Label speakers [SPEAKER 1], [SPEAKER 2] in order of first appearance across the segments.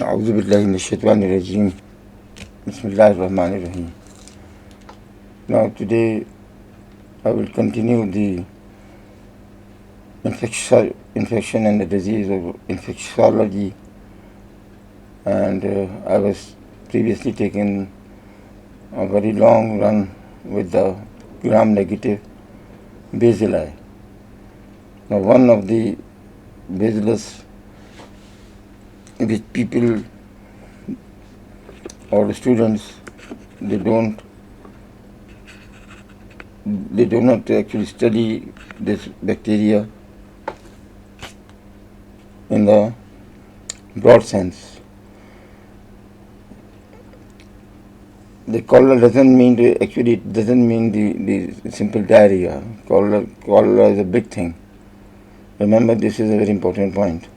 [SPEAKER 1] أعوذ بالله من الشيطان الرجيم. بسم الله الرحمن الرحيم. Now today I will continue the infection and the disease of infectiology, and I was previously taking a very long run with the gram-negative bacilli. Now one of the bacillus which people or the students they do not actually study this bacteria in the broad sense. The cholera doesn't mean it doesn't mean the simple diarrhea. Cholera is a big thing. Remember, this is a very important point.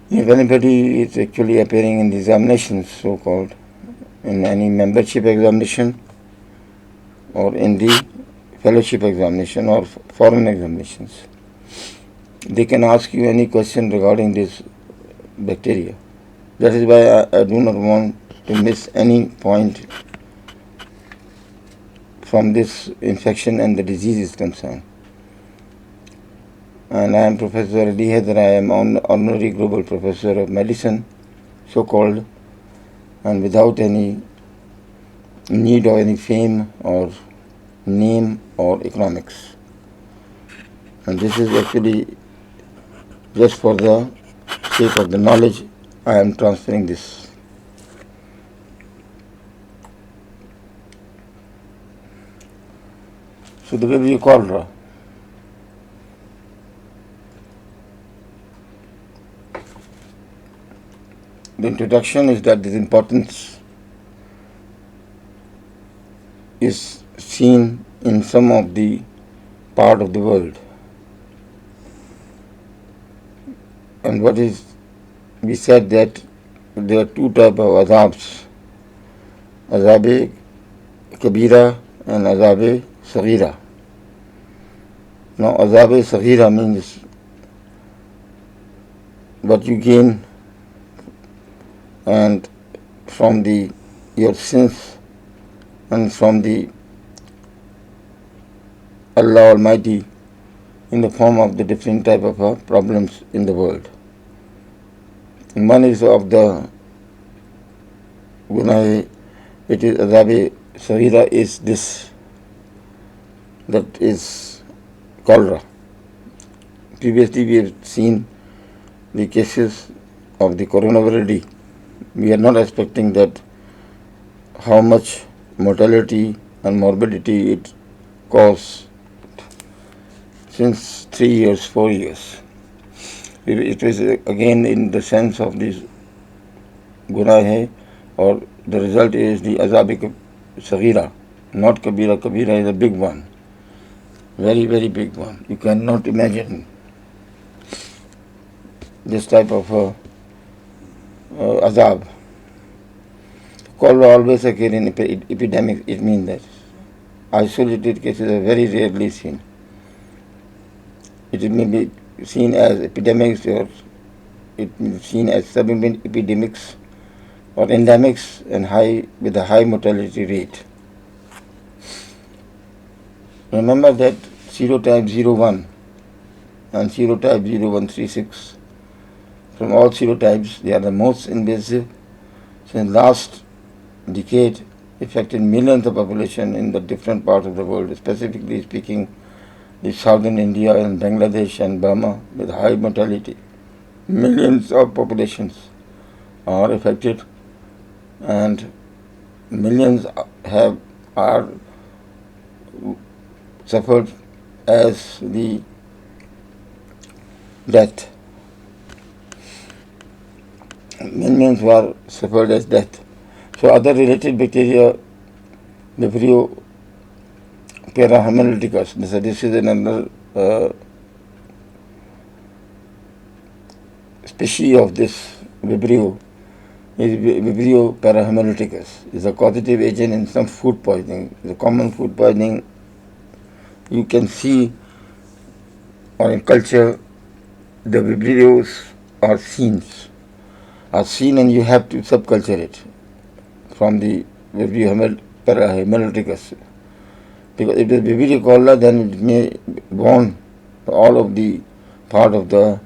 [SPEAKER 1] If anybody is actually appearing in the examinations, so-called, in any membership examination or in the fellowship examination or foreign examinations, they can ask you any question regarding this bacteria. That is why I do not want to miss any point from this infection and the disease is concerned. And I am Professor Ali Haider. I am Honorary Global Professor of Medicine, so-called, and without any need of any fame or name or economics. And this is actually just for the sake of the knowledge I am transferring this. So the Vibrio cholera. The introduction is that this importance is seen in some of the part of the world. And what is, we said that there are two types of azabs, azab kabira and azab saghira. Now azab saghira means what you gain and from your sins and from the Allah Almighty in the form of the different type of problems in the world. And one is of the Gunai, it is Azab Saghira is this, that is cholera. Previously we have seen the cases of the coronavirus. We are not expecting that how much mortality and morbidity it caused since 3 years, 4 years. It is again in the sense of this guna hai, or the result is the azab saghira, not kabira. Kabira is a big one, very, very big one. You cannot imagine this type of azab. Cholera always occur in epidemic. It means that isolated cases are very rarely seen. It may be seen as epidemics, or it may be seen as subsequent epidemics or endemics and with a high mortality rate. Remember that serotype 01 and serotype 0136, from all serotypes, they are the most invasive since last decade, affected millions of population in the different parts of the world, specifically speaking the southern India and Bangladesh and Burma with high mortality. Millions of populations are affected and millions are suffered as the death. Millions were suffered as death. So other related bacteria, Vibrio parahemolyticus, this is another species of this Vibrio, is Vibrio parahemolyticus. Is a causative agent in some food poisoning. The common food poisoning you can see, or in culture, the Vibrios are seen. are seen, and you have to subculture it from the Vibrio hemolyticus. Because if it is Vibrio cholera, then it may warn all of the part of the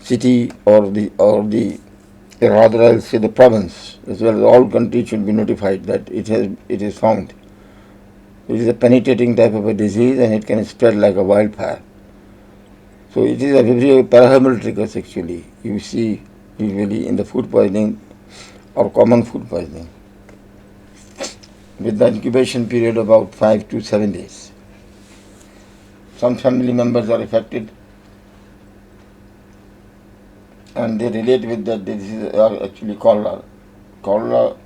[SPEAKER 1] city or the rather I'll say the province as well as all countries should be notified that it is found. It is a penetrating type of a disease and it can spread like a wildfire. So it is a Vibrio parahemolyticus actually. You see usually in the food poisoning or common food poisoning with the incubation period about 5 to 7 days. Some family members are affected and they relate with that disease are actually cholera. Cholera,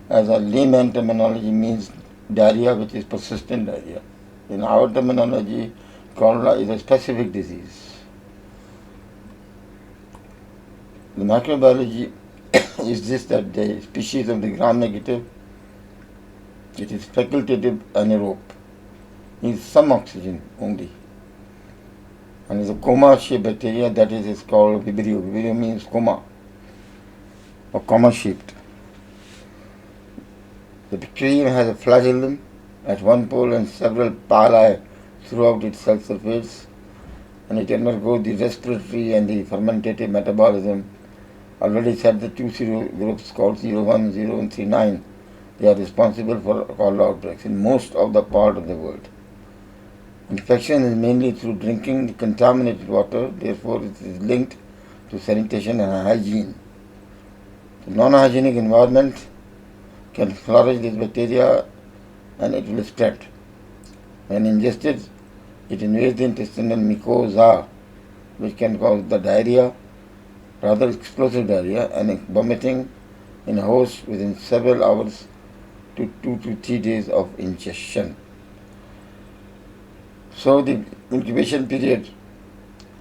[SPEAKER 1] as a layman terminology, means diarrhea which is persistent diarrhea. In our terminology, cholera is a specific disease. The microbiology is this, that the species of the gram-negative, it is facultative anaerobe, needs some oxygen only. And is a coma-shaped bacteria, that is called Vibrio. Vibrio means coma or coma-shaped. The bacterium has a flagellum at one pole and several pili throughout its cell surface, and it undergoes the respiratory and the fermentative metabolism. Already said the two groups called 01, 0 and 39, they are responsible for cholera outbreaks in most of the part of the world. Infection is mainly through drinking the contaminated water, therefore it is linked to sanitation and hygiene. The non-hygienic environment can flourish this bacteria and it will spread. When ingested, it invades the intestinal mucosa, which can cause the diarrhea, rather explosive diarrhea, and vomiting in a host within several hours to 2 to 3 days of ingestion. So the incubation period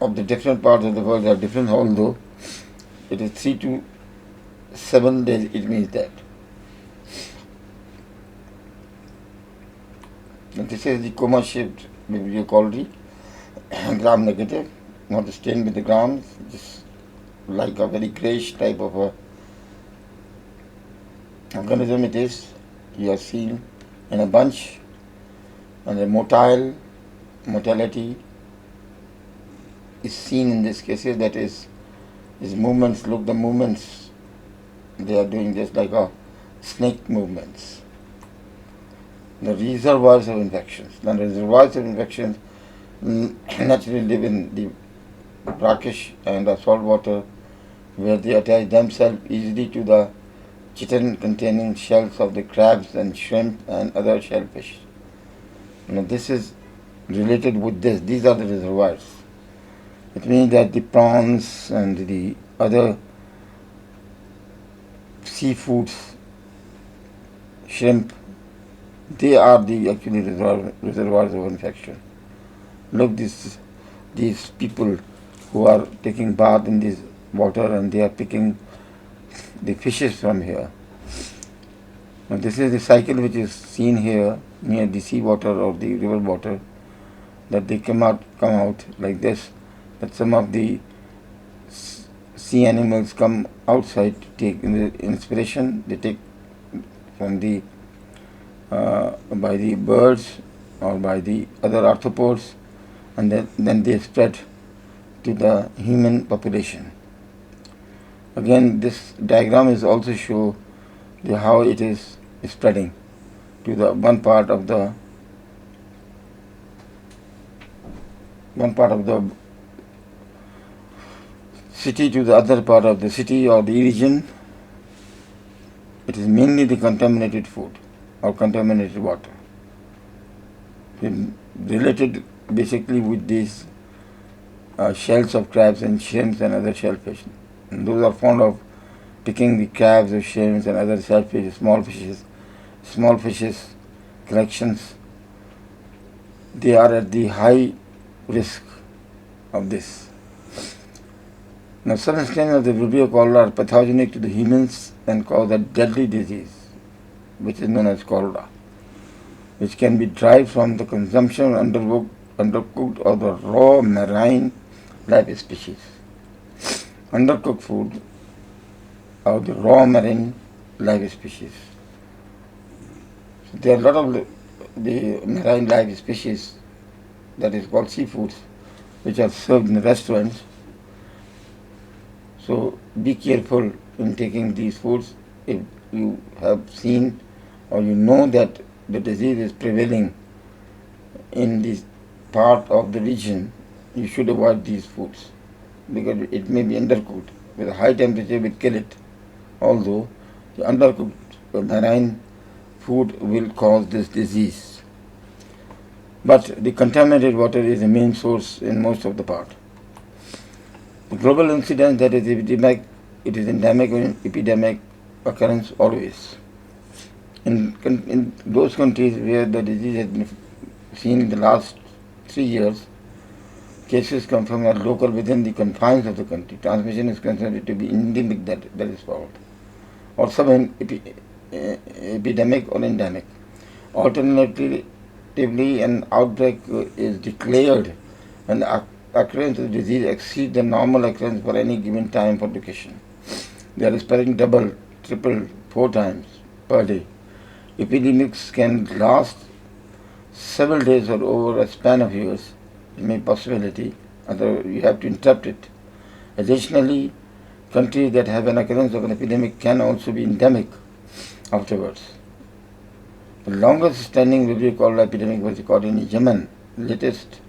[SPEAKER 1] of the different parts of the world are different, although it is 3 to 7 days, it means that. And this is the coma-shaped Vibrio cholerae, gram-negative, not stained with the grams, just like a very grayish type of a organism it is. You are seen in a bunch, and the motility is seen in these cases, that is, his movements, look the movements, they are doing just like a snake movements. The reservoirs of infections. The reservoirs of infections naturally live in the brackish and the salt water, where they attach themselves easily to the chitin containing shells of the crabs and shrimp and other shellfish. Now this is related with this. These are the reservoirs. It means that the prawns and the other seafoods, shrimp, they are the actually reservoirs of infection. Look, these people who are taking bath in this water and they are picking the fishes from here. Now this is the cycle which is seen here near the sea water or the river water, that they come out like this, that some of the sea animals come outside to take inspiration. They take from the by the birds or by the other arthropods, and then they spread to the human population. Again, this diagram is also show how it is spreading to the one part of the city to the other part of the city or the region. It is mainly the contaminated food or contaminated water, related basically with these shells of crabs and shrimps and other shellfish. And those are fond of picking the crabs or shrimps and other shellfish, small fishes collections. They are at the high risk of this. Now, some strains of the Vibrio cholera are pathogenic to the humans and cause a deadly disease, which is known as cholera, which can be derived from the consumption of undercooked or the raw marine live species. undercooked food or the raw marine live species. So there are a lot of the marine live species, that is called seafoods, which are served in restaurants. So be careful in taking these foods. If you have seen or you know that the disease is prevailing in this part of the region, you should avoid these foods because it may be undercooked. With a high temperature will kill it, although the undercooked marine food will cause this disease. But the contaminated water is the main source in most of the part. The global incidence, that is epidemic, it is endemic or epidemic occurrence always. In those countries where the disease has been seen in the last 3 years, cases come from are local within the confines of the country. Transmission is considered to be endemic, that is called, or epidemic or endemic. Alternatively, an outbreak is declared when the occurrence of the disease exceeds the normal occurrence for any given time for location. They are spreading double, triple, 4 times per day. Epidemics can last several days or over a span of years. It may be possibility, otherwise you have to interrupt it. Additionally, countries that have an occurrence of an epidemic can also be endemic afterwards. The longest standing Vibrio cholera epidemic was recorded in Yemen. Latest,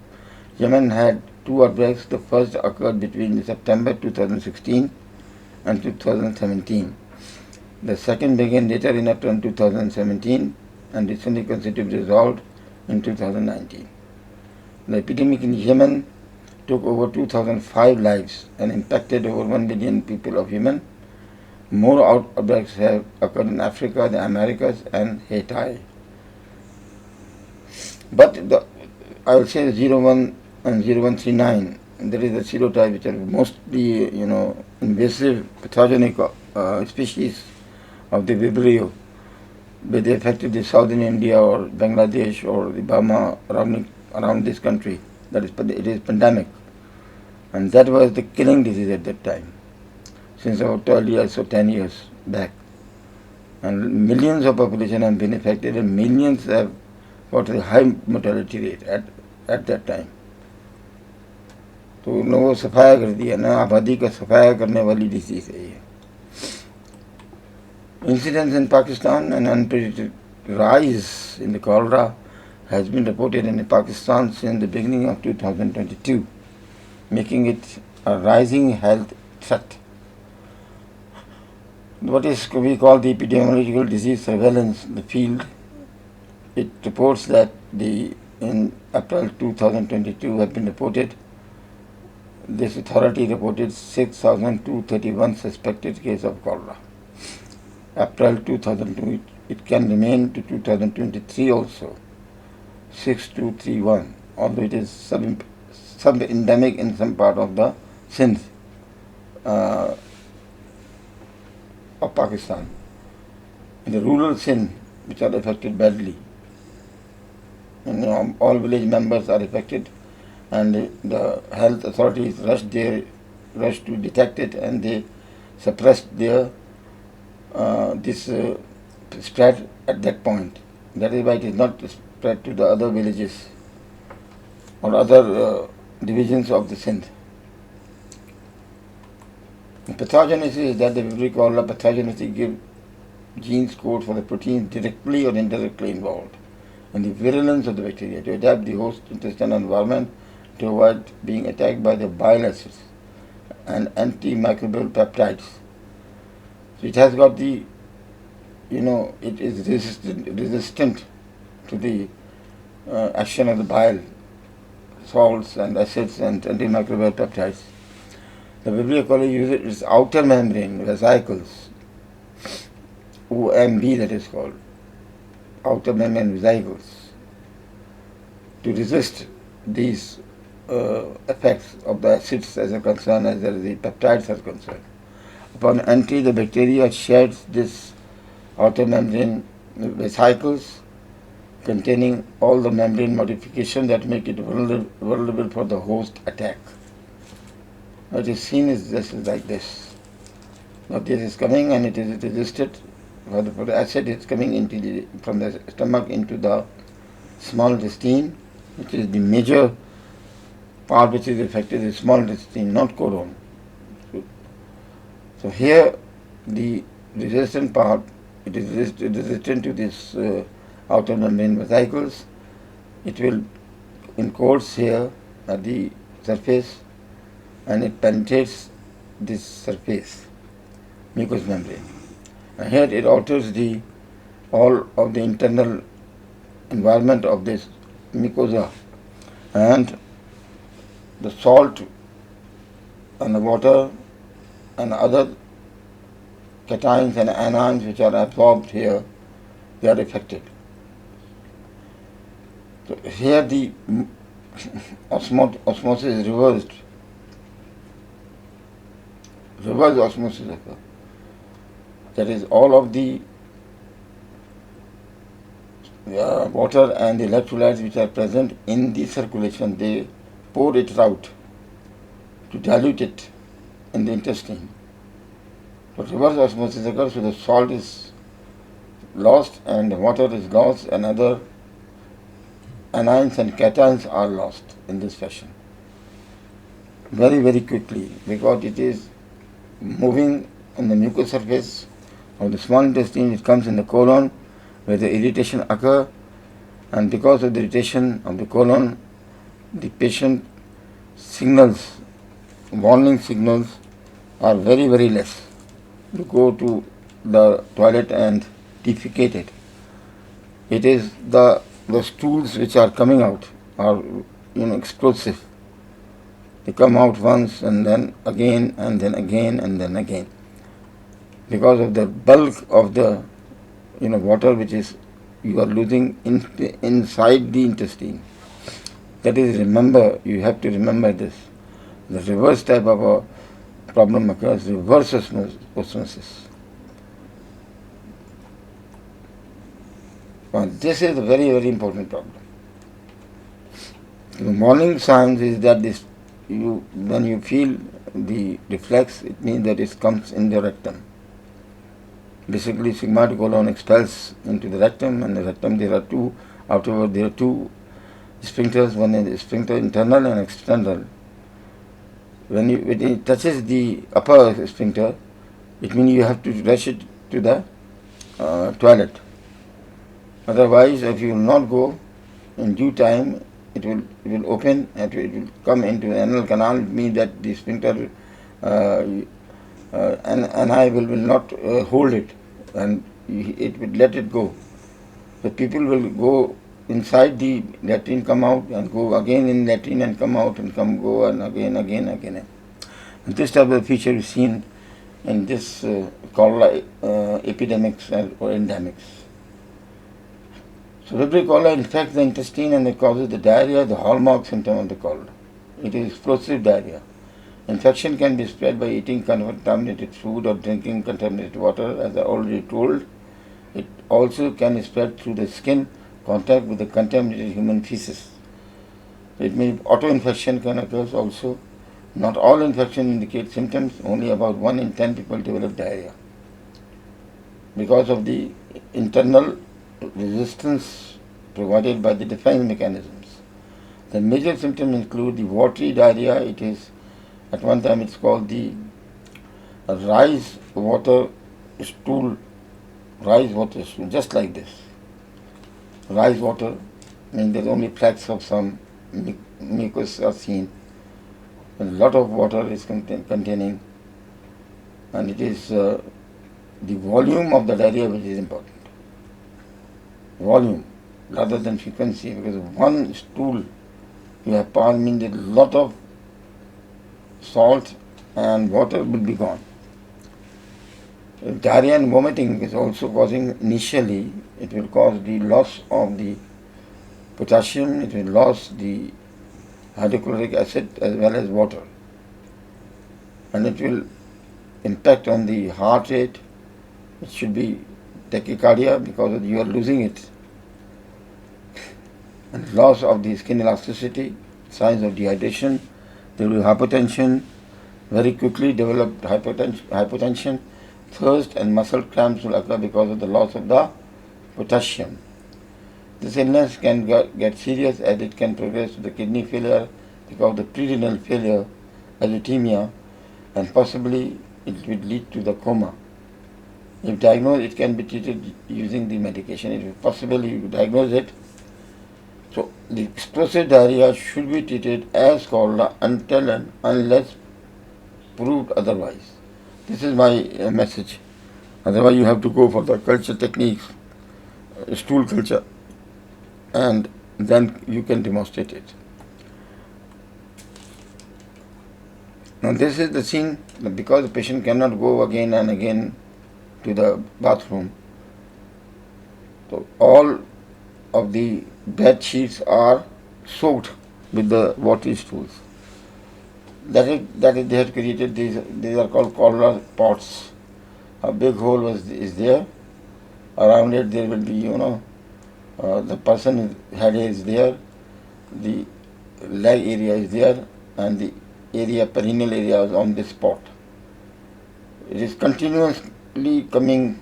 [SPEAKER 1] Yemen had 2 outbreaks. The first occurred between September 2016 and 2017. The second began later in April 2017 and recently considered resolved in 2019. The epidemic in Yemen took over 2005 lives and impacted over 1 million people of Yemen. More outbreaks have occurred in Africa, the Americas, and Haiti. But I will say 01 and 0139, there is a serotype which are mostly, invasive pathogenic species of the Vibrio, where they affected the southern India or Bangladesh or the Burma around this country. It is pandemic, and that was the killing disease at that time, since about 12 years or 10 years back. And millions of population have been affected, and millions have got a high mortality rate at that time. तो लोगों सफाया कर दिया ना, आबादी का सफाया करने वाली डिजीज है ये. Incidence in Pakistan, an unprecedented rise in the cholera has been reported in Pakistan since the beginning of 2022, making it a rising health threat. What is we call the epidemiological disease surveillance in the field, it reports that in April 2022 have been reported, this authority reported 6,231 suspected cases of cholera. April 2002, it can remain to 2023 also, 6231, although it is sub-endemic in some part of the Sindh of Pakistan. In the rural Sindh, which are affected badly, all village members are affected, and the health authorities rushed to detect it, and they suppressed their this spread at that point. That is why it is not spread to the other villages or other divisions of the Sindh. Pathogenesis is that the Vibrio cholera pathogenesis give genes code for the proteins directly or indirectly involved in the virulence of the bacteria to adapt the host intestinal environment to avoid being attacked by the bile acids and antimicrobial peptides. So it has got it is resistant to the action of the bile salts and acids and antimicrobial peptides. The Vibrio cholera uses its outer membrane vesicles, OMV that is called, outer membrane vesicles, to resist these effects of the acids as a concern as the peptides are concerned. Upon entry, the bacteria sheds this outer membrane vesicles containing all the membrane modifications that make it vulnerable for the host attack. What is seen is just like this. What is coming and it is resisted for the acid is coming from the stomach into the small intestine, which is the major part which is affected is small intestine, not colon. So here the resistant part, it is resistant to this outer membrane vesicles. It will encodes here at the surface and it penetrates this surface, mucous membrane. And here it alters all of the internal environment of this mucosa, and the salt and the water and other cations and anions which are absorbed here, they are affected. So here the osmosis is reversed. Reverse osmosis occurs. That is, all of the water and the electrolytes which are present in the circulation, they pour it out to dilute it in the intestine. But reverse osmosis occurs, so the salt is lost and the water is lost and other anions and cations are lost in this fashion. Very, very quickly, because it is moving on the mucous surface of the small intestine, it comes in the colon where the irritation occurs, and because of the irritation of the colon, the patient signals, warning signals are very, very less to go to the toilet and defecate it. It is the stools which are coming out are explosive. They come out once and then again and then again and then again, because of the bulk of the water which is you are losing inside the intestine. That is, you have to remember this. The reverse type of a problem occurs, reverse osmosis. But this is a very, very important problem. The warning signs is that when you feel the reflex, it means that it comes in the rectum. Basically, sigmoid colon expels into the rectum, and the rectum there are two sphincters. One is sphincter internal and external. When it touches the upper sphincter, it means you have to rush it to the toilet. Otherwise, if you will not go in due time, it will open and it will come into the anal canal. It means that the sphincter and I will not hold it, and it will let it go. The people will go inside the latrine, come out and go again in latrine and come out and go and again. And this type of feature is seen in this cholera epidemics or endemics. So Vibrio cholera infects the intestine and it causes the diarrhea, the hallmark symptom of the cholera. It is explosive diarrhea. Infection can be spread by eating contaminated food or drinking contaminated water, as I already told. It also can spread through the skin contact with the contaminated human feces. It means auto-infection can occur also. Not all infection indicate symptoms. Only about 1 in 10 people develop diarrhea because of the internal resistance provided by the defense mechanisms. The major symptoms include the watery diarrhea. It is, at one time it's called the rice water stool, just like this. Rice water means there's only flecks of some mucus are seen. A lot of water is containing, and it is the volume of the diarrhea which is important. Volume rather than frequency, because one stool you have passed means that a lot of salt and water will be gone. Diarrhea and vomiting is also causing, initially, it will cause the loss of the potassium, it will lose the hydrochloric acid as well as water. And it will impact on the heart rate. It should be tachycardia because you are losing it. And loss of the skin elasticity, signs of dehydration, there will be hypertension, very quickly develop hypotension, thirst and muscle cramps will occur because of the loss of the potassium. This illness can get serious as it can progress to the kidney failure because of the prerenal failure, arrhythmia, and possibly it will lead to the coma. If diagnosed, it can be treated using the medication. If possible, you diagnose it. So the explosive diarrhea should be treated as cholera until and unless proved otherwise. This is my message. Otherwise, you have to go for the culture techniques, stool culture, and then you can demonstrate it. Now this is the scene because the patient cannot go again and again to the bathroom. So all of the bed sheets are soaked with the watery stools. That is they have created these are called cholera pots. A big hole is there. Around it there will be the person's head is there, the leg area is there, and the perineal area is on this spot. It is continuously coming,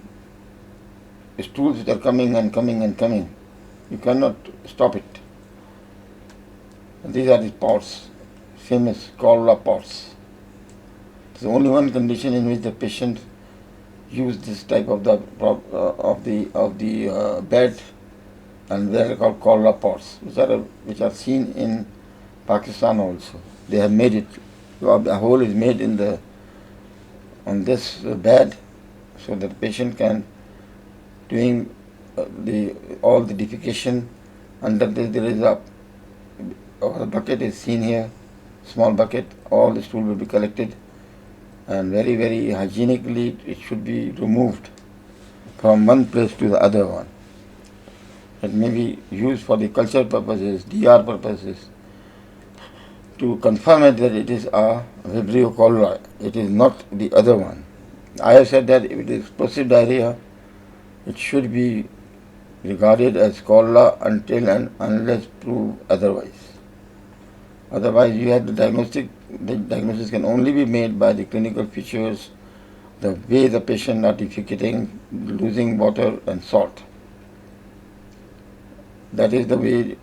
[SPEAKER 1] stools which are coming and coming and coming. You cannot stop it. These are the pots, famous cholera pots. It's the only one condition in which the patient use this type of the bed, and they are called cholera pots, which are seen in Pakistan also. They have made it. A hole is made on this bed, so that the patient can doing all the defecation. Under this there is a bucket is seen here, small bucket. All the stool will be collected, and very very hygienically it should be removed from one place to the other one. It may be used for the culture purposes, DR purposes, to confirm it that it is a Vibrio cholera. It is not the other one. I have said that if it is explosive diarrhea, it should be regarded as cholera until and unless proved otherwise. Otherwise, you have the diagnosis can only be made by the clinical features, the way the patient are defecating, losing water and salt. That is the way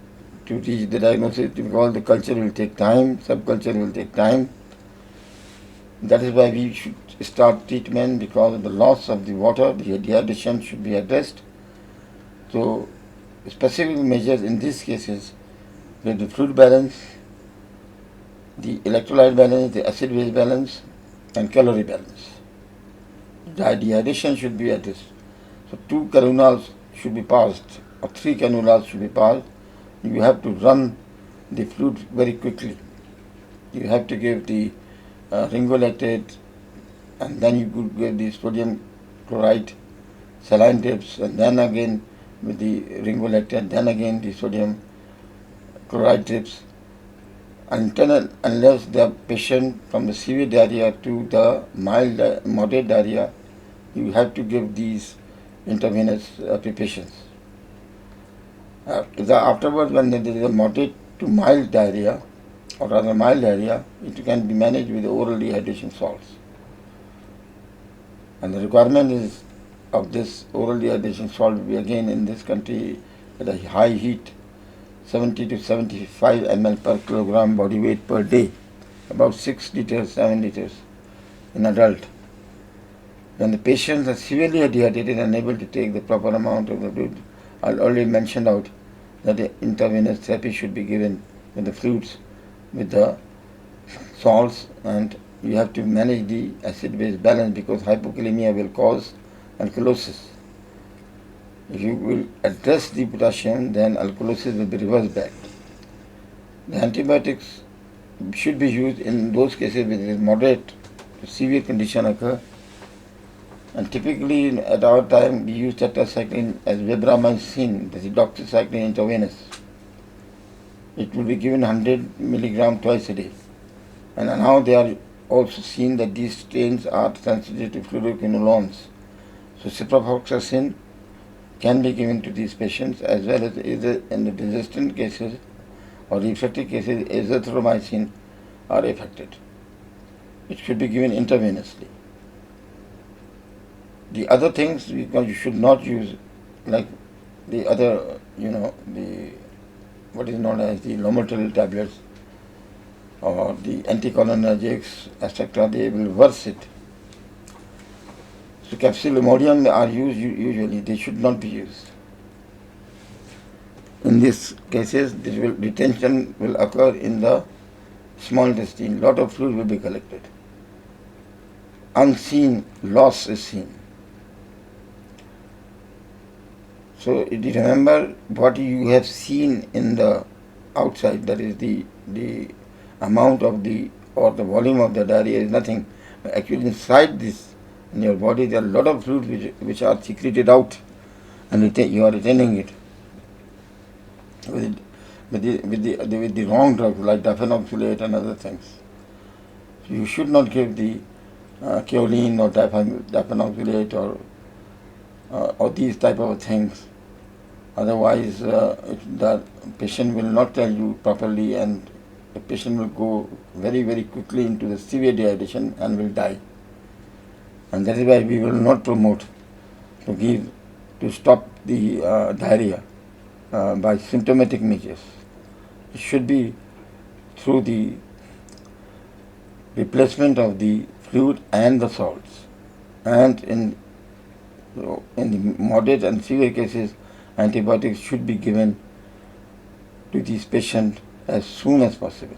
[SPEAKER 1] to reach the diagnosis, because the culture will take time, subculture will take time. That is why we should start treatment, because of the loss of the water, the dehydration should be addressed. So specific measures in these cases with the fluid balance, the electrolyte balance, the acid-base balance, and calorie balance. The dehydration should be addressed. So 2 canulas should be passed, or 3 canulas should be passed. You have to run the fluid very quickly. You have to give the ringolactate, and then you could give the sodium chloride saline drips, and then again with the ringolactate, then again the sodium chloride drips, until unless the patient from the severe diarrhea to the moderate diarrhea, you have to give these intravenous preparations. Afterwards, when there is a moderate to mild diarrhea, or rather mild diarrhea, it can be managed with oral dehydration salts. And the requirement is of this oral dehydration salt will be again in this country at a high heat, 70 to 75 ml per kilogram body weight per day, about 6 liters, 7 liters in adult. When the patients are severely dehydrated and unable to take the proper amount of the fluid, I already mentioned out that the intravenous therapy should be given with the fluids, with the salts, and you have to manage the acid-base balance, because hypokalemia will cause alkalosis. If you will address the potassium, then alkalosis will be reversed back. The antibiotics should be used in those cases where moderate to severe condition occur. And typically at our time we use tetracycline as vibramycin, that is doxycycline intravenous. It will be given 100 milligram twice a day. And now they are also seen that these strains are sensitive to fluoroquinolones. So ciprofloxacin can be given to these patients, as well as either in the resistant cases or refractory cases azithromycin are affected. it should be given intravenously. The other things you should not use, like the other, the what is known as the Lomotil tablets or the anticholinergics, etc. They will worse it. So capsule Imodium are used usually. They should not be used. In these cases, retention will occur in the small intestine. Lot of fluid will be collected. Unseen loss is seen. So remember what you have seen in the outside, that is the amount of the volume of the diarrhea is nothing. Actually inside this, in your body, there are a lot of fluids which are secreted out, and you are retaining it with the wrong drugs like diphenoxylate and other things. So you should not give the choline or diphenoxylate or these type of things. Otherwise, the patient will not tell you properly, and the patient will go very, very quickly into the severe dehydration and will die. And that is why we will not promote to stop the diarrhea by symptomatic measures. It should be through the replacement of the fluid and the salts. And in the moderate and severe cases, antibiotics should be given to these patients as soon as possible.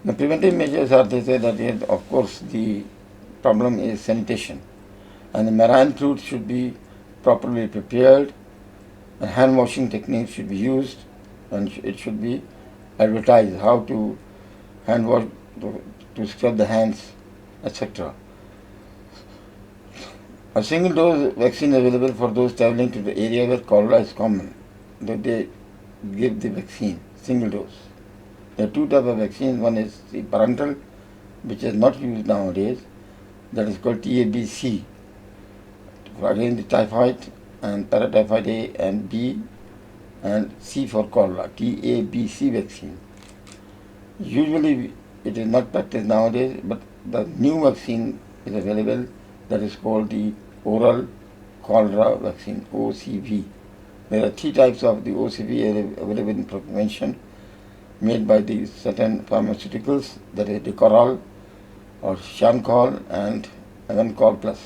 [SPEAKER 1] The preventive measures are, they say that, of course, the problem is sanitation, and the marine fluid should be properly prepared, and hand washing techniques should be used, and it should be advertised how to hand wash, to scrub the hands, etc. A single dose vaccine is available for those traveling to the area where cholera is common. That they give the vaccine, single dose. There are two types of vaccines. One is the parental, which is not used nowadays. That is called TABC. For again the typhoid and paratyphoid A and B, and C for cholera, TABC vaccine. Usually it is not practiced nowadays, but the new vaccine is available, that is called the oral cholera vaccine, OCV. There are three types of the OCV available in prevention, made by the certain pharmaceuticals, that is Decoral or Shancol and Avancol Plus.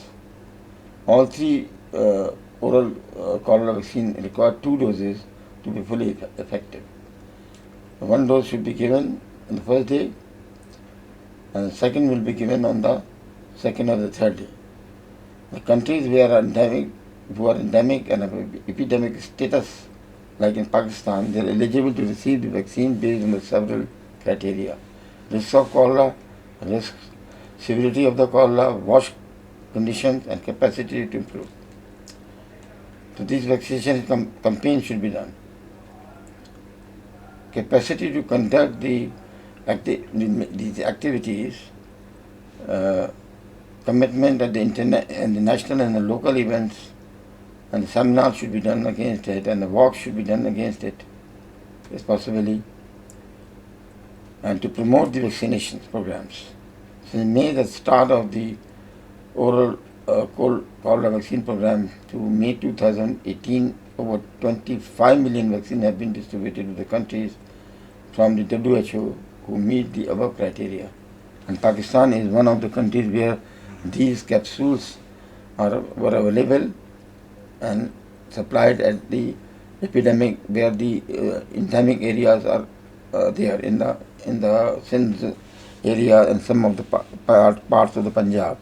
[SPEAKER 1] All three oral cholera vaccine require 2 doses to be fully effective. One dose should be given on the first day, and the second will be given on the second or the third day. The countries who are endemic and have epidemic status, like in Pakistan, they are eligible to receive the vaccine based on the several criteria: risk of cholera, risk, severity of the cholera, wash conditions, and capacity to improve. So these vaccination campaigns should be done. Capacity to conduct these activities, commitment at the internet and the national and the local events, and the seminars should be done against it, and the walks should be done against it, as possibly, and to promote the vaccination programs. Since May, the start of the oral cholera vaccine program, to May 2018, over 25 million vaccines have been distributed to the countries from the WHO who meet the above criteria. And Pakistan is one of the countries where these capsules were available and supplied at the epidemic, where the endemic areas are there in the Sindh area and some of the parts of the Punjab.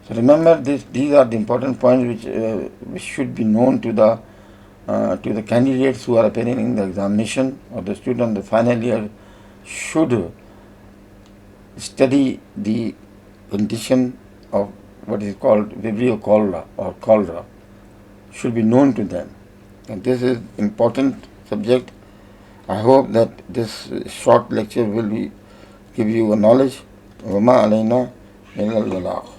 [SPEAKER 1] So remember, these are the important points which should be known to the candidates who are appearing in the examination, or the student in the final year should study the condition of what is called Vibrio cholera or cholera, should be known to them. And this is important subject. I hope that this short lecture will give you a knowledge. وَمَا عَلَيْنَا إِلَّا الْبَلَاغُ.